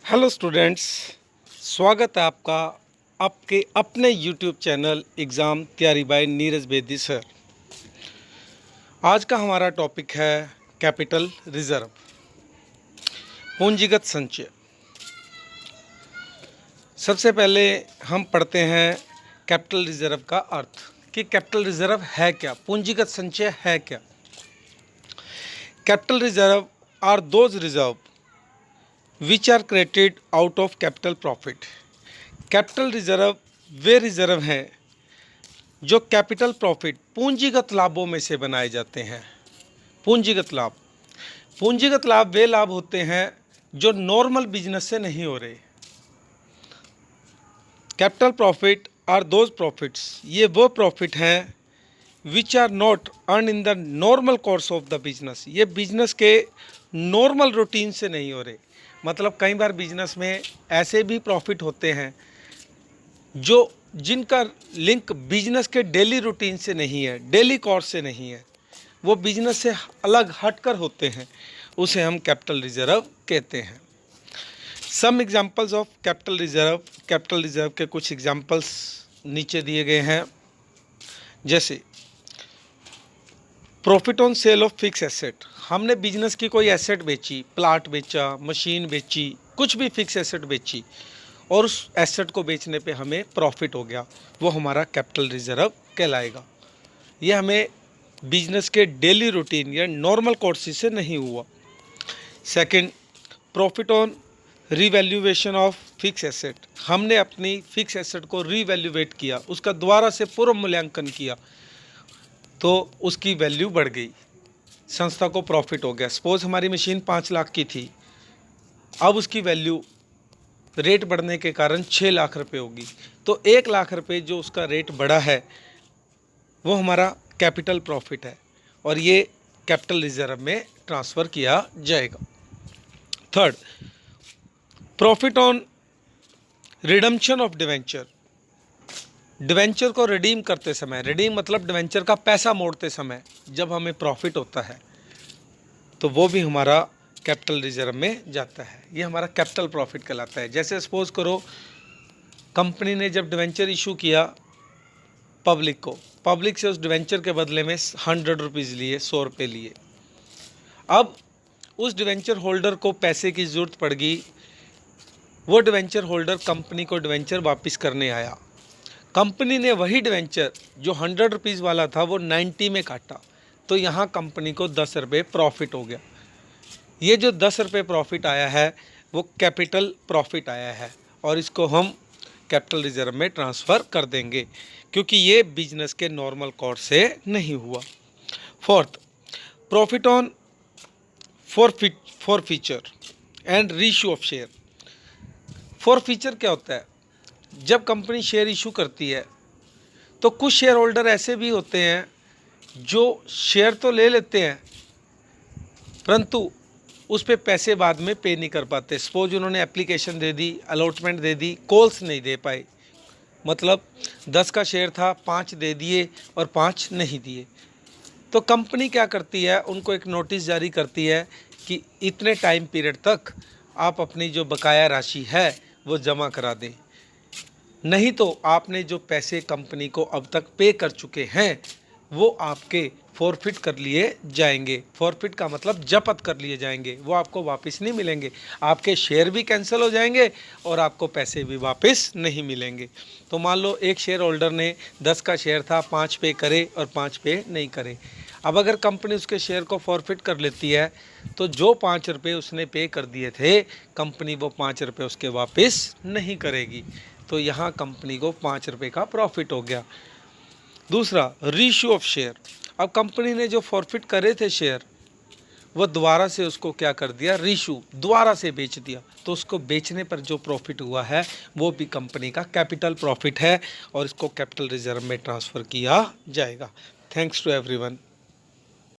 Hello students, स्वागत है आपका आपके अपने यूट्यूब चैनल एग्ज़ाम तैयारी बाय नीरज बेदी सर। आज का हमारा टॉपिक है कैपिटल रिजर्व, पूंजीगत संचय। सबसे पहले हम पढ़ते हैं कैपिटल रिजर्व का अर्थ कि कैपिटल रिजर्व है क्या, पूंजीगत संचय है क्या। Capital reserve are those reserve which are created out of capital profit। Capital reserve वे रिजर्व हैं जो कैपिटल प्रॉफिट पूंजीगत लाभों में से बनाए जाते हैं। पूंजीगत लाभ वे लाभ होते हैं जो नॉर्मल बिजनेस से नहीं हो रहे। Capital profit are those profits, ये वो प्रॉफिट हैं which are not earn in the normal course of the business, ये बिजनेस के नॉर्मल रूटीन से नहीं हो रहे। मतलब कई बार बिजनेस में ऐसे भी प्रॉफिट होते हैं जो जिनका लिंक बिजनेस के डेली रूटीन से नहीं है, डेली कोर्स से नहीं है, वो बिजनेस से अलग हटकर होते हैं, उसे हम कैपिटल रिजर्व कहते हैं। Some examples of capital reserve के कुछ एग्जांपल्स नीचे दिए गए हैं, जैसे profit on sale of fix asset. हमने बिजनेस की कोई एसेट बेची, प्लाट बेचा, मशीन बेची, कुछ भी फिक्स एसेट बेची और उस एसेट को बेचने पे हमें प्रॉफिट हो गया, वो हमारा कैपिटल रिजर्व कहलाएगा। ये हमें बिजनेस के डेली रूटीन या नॉर्मल कोर्सेज से नहीं हुआ। Second, profit on revaluation of fix asset. हमने अपनी फिक्स एसेट को रीवैल्यूएट किया, उसका दोबारा से पूर्व मूल्यांकन किया तो उसकी वैल्यू बढ़ गई, संस्था को प्रॉफिट हो गया। सपोज हमारी मशीन 5 लाख की थी, अब उसकी वैल्यू रेट बढ़ने के कारण 6 लाख रुपए होगी, तो 1 लाख रुपए जो उसका रेट बढ़ा है वो हमारा कैपिटल प्रॉफिट है और ये कैपिटल रिजर्व में ट्रांसफ़र किया जाएगा। Third, profit on redemption of debenture. Debenture को रिडीम करते समय, रिडीम मतलब डिवेंचर का पैसा मोड़ते समय जब हमें प्रॉफिट होता है तो वो भी हमारा कैपिटल रिजर्व में जाता है, ये हमारा कैपिटल प्रॉफिट कहलाता है। जैसे सपोज करो कंपनी ने जब डिवेंचर इशू किया पब्लिक से उस डिवेंचर के बदले में 100 रुपीज़ लिए, 100 रुपये लिए। अब उस डिवेंचर होल्डर को पैसे की ज़रूरत पड़ गई, वो डिवेंचर होल्डर कंपनी को डिवेंचर वापस करने आया। कंपनी ने वही डिवेंचर जो 100 रुपीज़ वाला था वो 90 में काटा, तो यहाँ कंपनी को 10 रुपये प्रॉफिट हो गया। ये जो 10 रुपये प्रॉफिट आया है वो कैपिटल प्रॉफिट आया है और इसको हम कैपिटल रिजर्व में ट्रांसफ़र कर देंगे क्योंकि ये बिजनेस के नॉर्मल कोर्स से नहीं हुआ। Fourth, profit on forfeiture and reissue of share. Forfeiture क्या होता है? जब कंपनी शेयर इशू करती है तो कुछ शेयर होल्डर ऐसे भी होते हैं जो शेयर तो ले लेते हैं परंतु उस पे पैसे बाद में पे नहीं कर पाते। सपोज उन्होंने एप्लीकेशन दे दी, अलॉटमेंट दे दी, कॉल्स नहीं दे पाए, मतलब 10 का शेयर था, 5 दे दिए और 5 नहीं दिए, तो कंपनी क्या करती है, उनको एक नोटिस जारी करती है कि इतने टाइम पीरियड तक आप अपनी जो बकाया राशि है वो जमा करा दें, नहीं तो आपने जो पैसे कंपनी को अब तक पे कर चुके हैं वो आपके फॉरफिट कर लिए जाएंगे। फॉरफिट का मतलब जब्त कर लिए जाएंगे, वो आपको वापस नहीं मिलेंगे, आपके शेयर भी कैंसिल हो जाएंगे और आपको पैसे भी वापस नहीं मिलेंगे। तो मान लो एक शेयर होल्डर ने 10 का शेयर था, 5 पे करे और 5 पे नहीं करे। अब अगर कंपनी उसके शेयर को फॉरफिट कर लेती है तो जो 5 रुपये उसने पे कर दिए थे कंपनी वो 5 रुपये उसके वापस नहीं करेगी, तो यहाँ कंपनी को 5 रुपये का प्रॉफिट हो गया। दूसरा, रीइश्यू ऑफ शेयर। अब कंपनी ने जो फॉरफिट करे थे शेयर वो दोबारा से उसको क्या कर दिया, रीइश्यू, दोबारा से बेच दिया, तो उसको बेचने पर जो प्रॉफिट हुआ है वो भी कंपनी का कैपिटल प्रॉफिट है और इसको कैपिटल रिजर्व में ट्रांसफ़र किया जाएगा। Thanks to everyone.